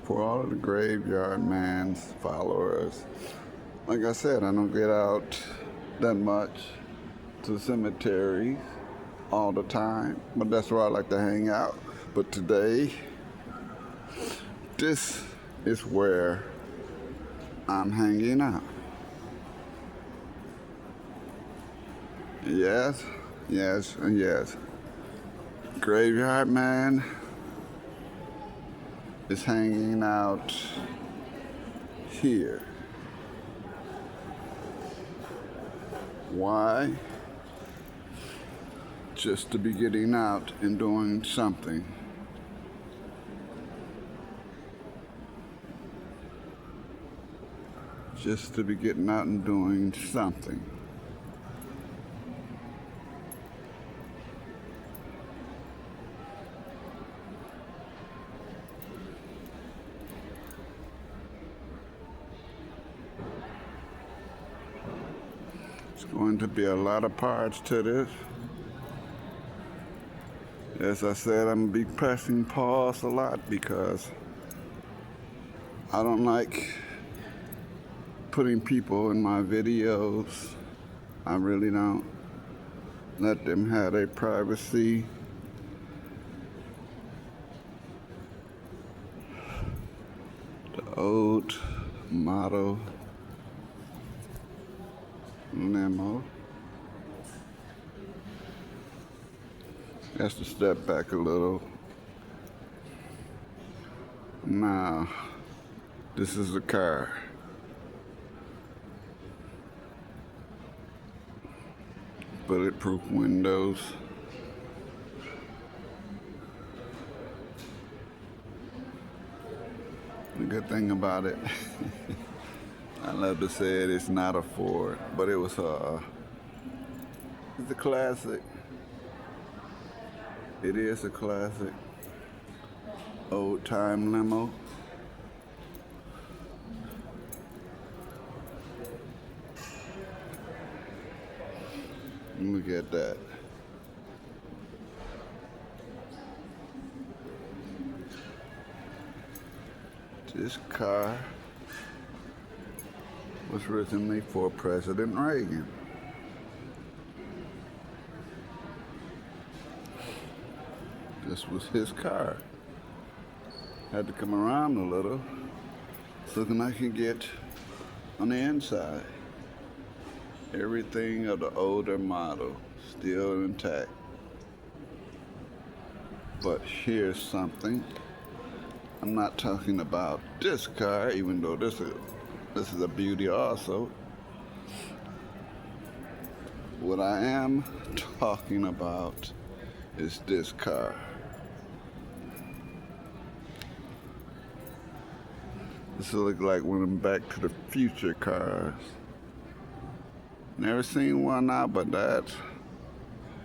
For all of the Graveyard Man's followers, like I said, I don't get out that much to cemeteries all the time, but that's where I like to hang out. But today, this is where I'm hanging out. Yes, yes, and yes. Graveyard Man is hanging out here. Why? Just to be getting out and doing something. Just to be getting out and doing something. It's going to be a lot of parts to this. As I said, I'm going to be pressing pause a lot because I don't like putting people in my videos. I really don't. Let them have their privacy. The old model limo. Has to step back a little. Now, this is the car. Bulletproof windows. The good thing about it, I love to say it's not a Ford, but it was it's a classic. It is a classic old time limo. Look at that. This car was originally for President Reagan. This was his car. Had to come around a little so that I can get on the inside. Everything of the older model still intact. But here's something. I'm not talking about this car, even though this is a beauty also. What I am talking about is this car. This looks like one of them Back to the Future cars. Never seen one now, but that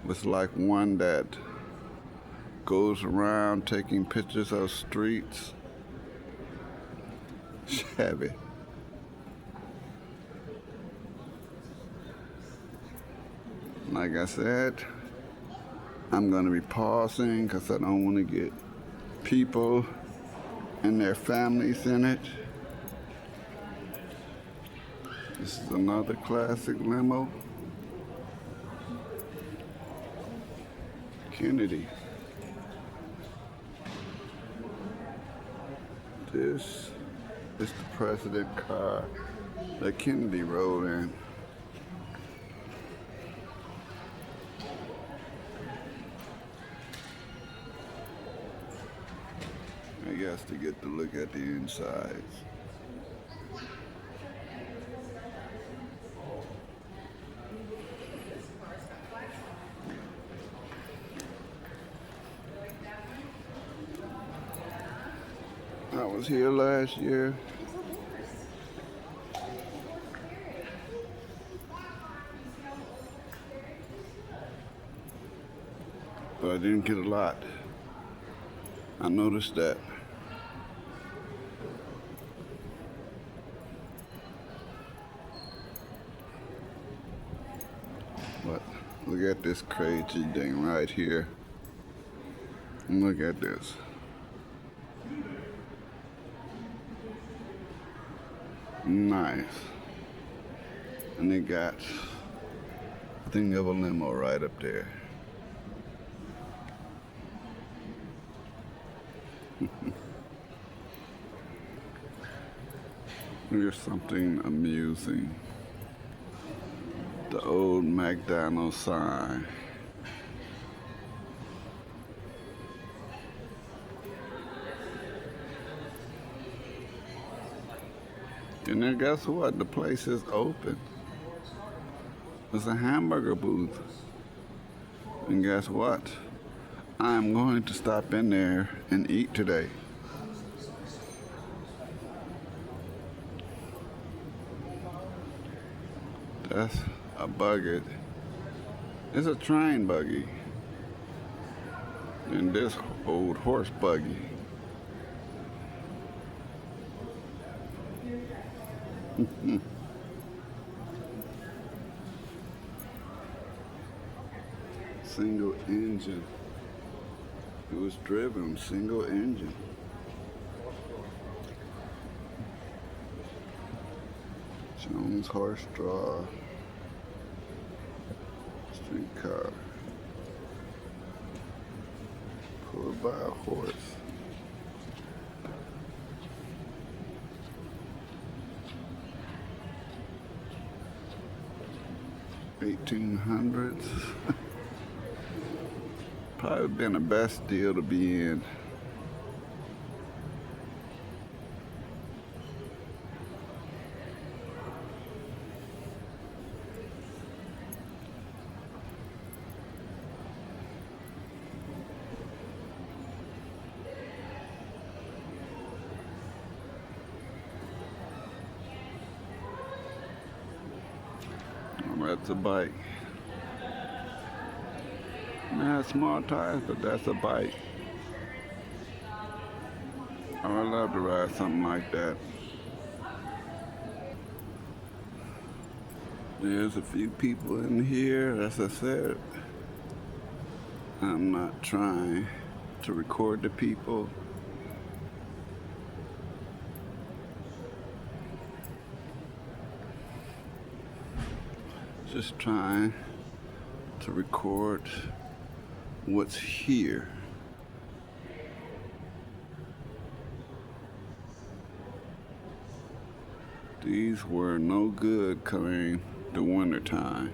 was like one that goes around taking pictures of streets. Chevy. Like I said, I'm going to be pausing because I don't want to get people and their families in it. This is another classic limo. Kennedy. This is the president car that Kennedy rode in. I guess to get to look at the insides. I was here last year. But I didn't get a lot. I noticed that. But look at this crazy thing right here. And look at this. Nice. And they got a thing of a limo right up there. Here's something amusing. The old McDonald's sign. And then guess what? The place is open. It's a hamburger booth. And guess what? I'm going to stop in there and eat today. That's a buggy. It's a train buggy. And this old horse buggy. Single engine. It was driven single engine. Jones horse draw. Streetcar. Pulled by a horse. $1800s. Probably been the best deal to be in. That's a bike. Nah, small tires, but that's a bike. I would love to ride something like that. There's a few people in here, as I said. I'm not trying to record the people. Just trying to record what's here. These were no good coming the winter time.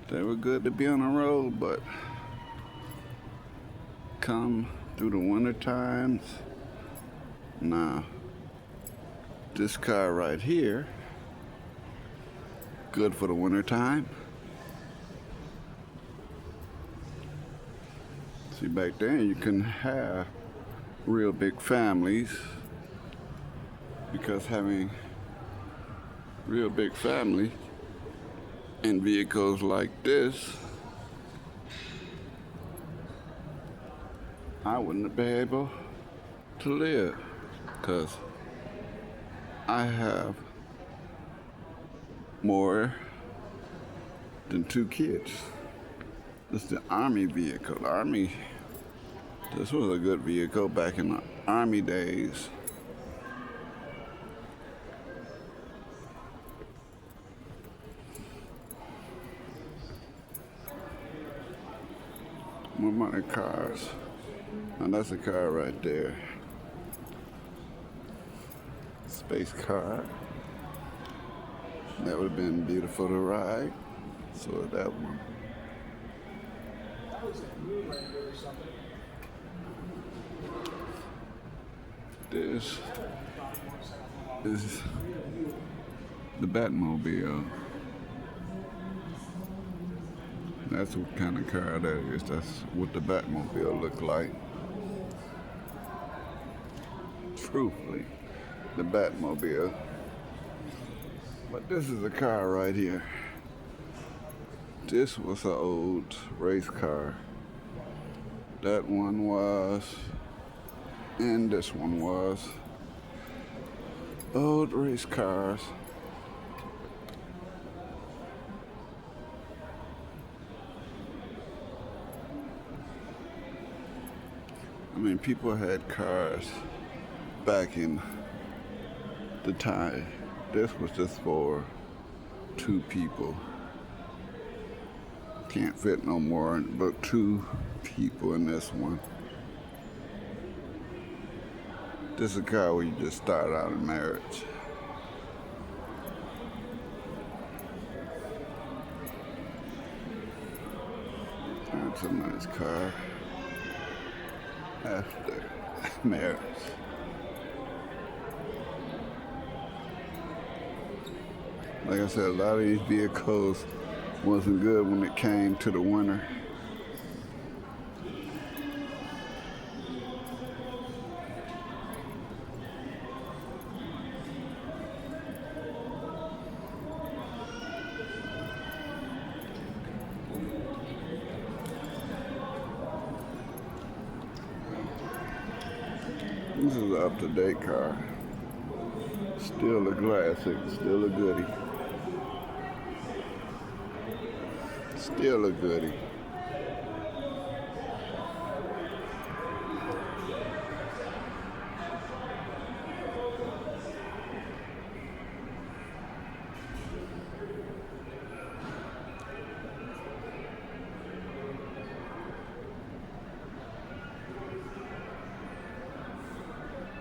They were good to be on the road, but come through the winter times, nah. This car right here, good for the winter time. See, back then you couldn't have real big families, because having real big family in vehicles like this, I wouldn't be able to live, because I have more than 2 kids. This is the Army vehicle. This was a good vehicle back in the Army days. More money cars. And that's a car right there. Space car. That would have been beautiful to ride. So that one. This is the Batmobile. That's what kind of car that is. That's what the Batmobile looked like. Truthfully, the Batmobile. But this is a car right here. This was an old race car. That one was, and this one was. Old race cars. I mean, people had cars back in the time. This was just for 2 people. Can't fit no more but 2 people in this one. This is a car where you just start out in marriage. That's a nice car. After marriage. Like I said, a lot of these vehicles wasn't good when it came to the winter. This is an up-to-date car. Still a classic, still a goodie. Still a goodie.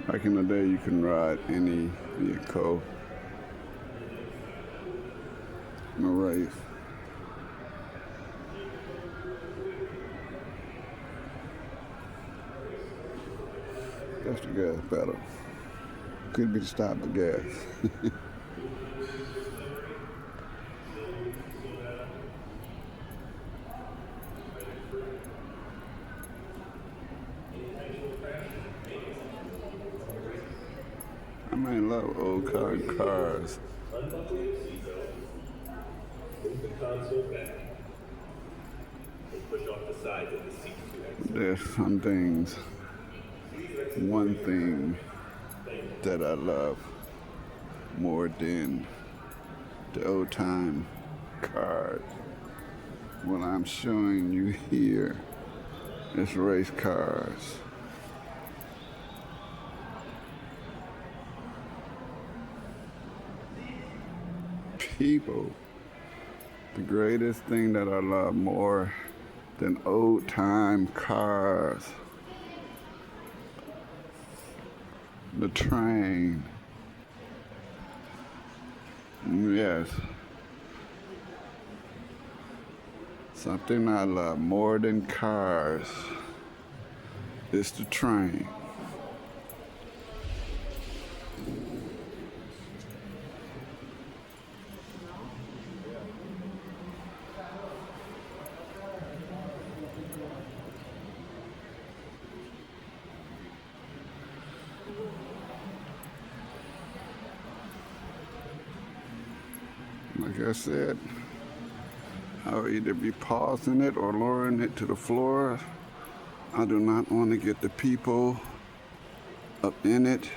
Back in the day, you can ride any vehicle in a race. That's the gas pedal. Could be the stop of gas. I mean, I love old cars. There's some things, one thing that I love more than the old time cars. What I'm showing you here is race cars. People, the greatest thing that I love more than old time cars, the train. Yes, something I love more than cars is the train. Like I said, I'll either be pausing it or lowering it to the floor. I do not want to get the people up in it,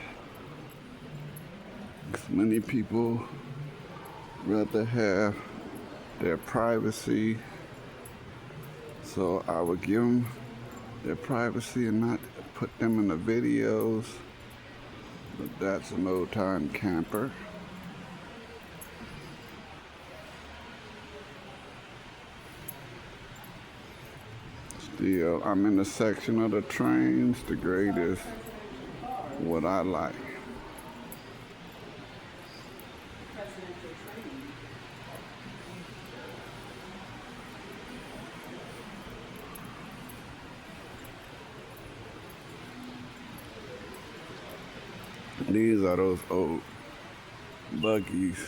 because many people rather have their privacy. So I would give them their privacy and not put them in the videos. But that's an old time camper. Still, I'm in the section of the trains, the greatest, what I like. These are those old buggies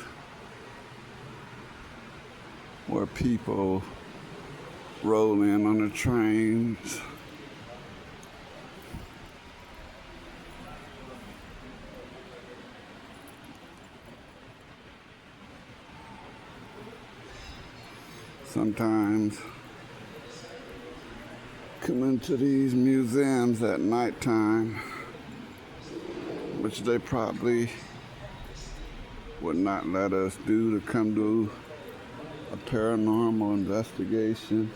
where people roll in on the trains. Sometimes come into these museums at nighttime, which they probably would not let us do, to come do a paranormal investigation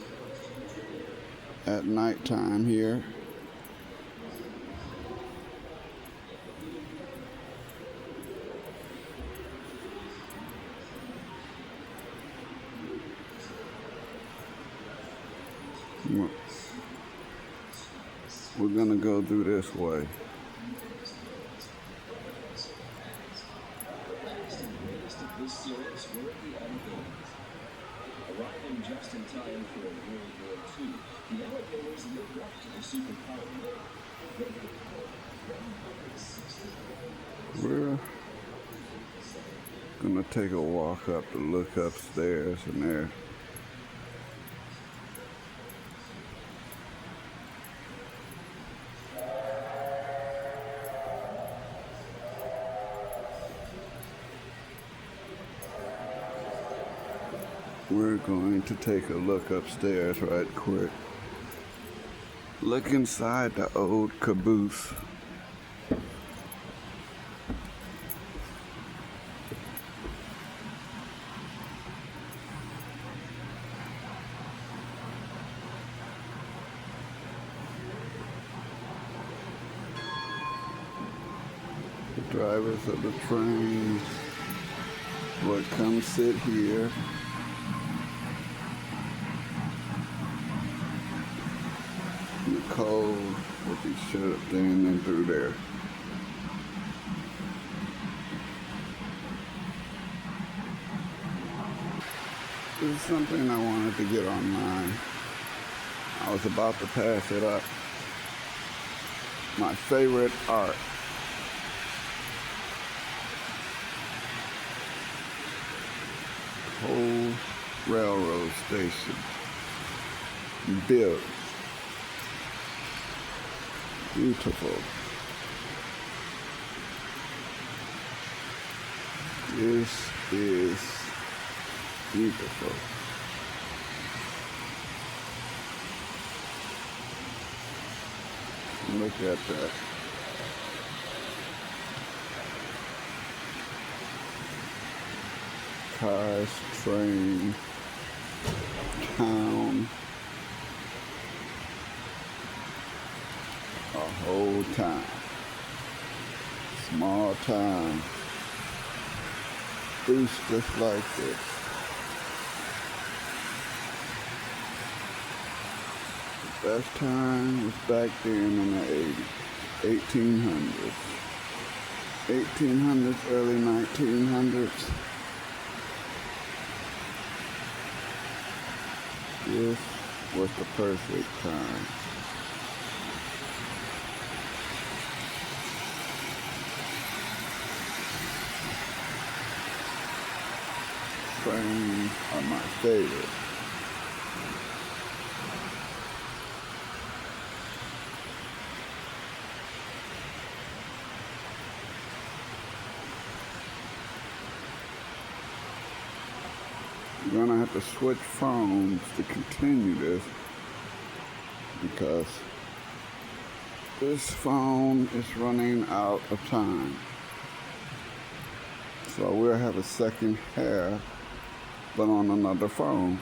at nighttime here. We're gonna go through this way. Arriving just in time for World War II, the elevators lived up to the superpower name. We're gonna take a walk up to look upstairs, and there. We're going to take a look upstairs right quick. Look inside the old caboose. The drivers of the train would come sit here. The cold would be shut in and through there. This is something I wanted to get online. I was about to pass it up. My favorite art. Whole railroad station built. Beautiful. This is beautiful. Look at that. Cars, train, town. A whole town. Small town. Streets just like this. The best time was back then in the 1800s. 1800s, early 1900s. This was the perfect time. Trains are my favorite. You're gonna have to switch phones to continue this because this phone is running out of time. So we'll have a second half, but on another phone.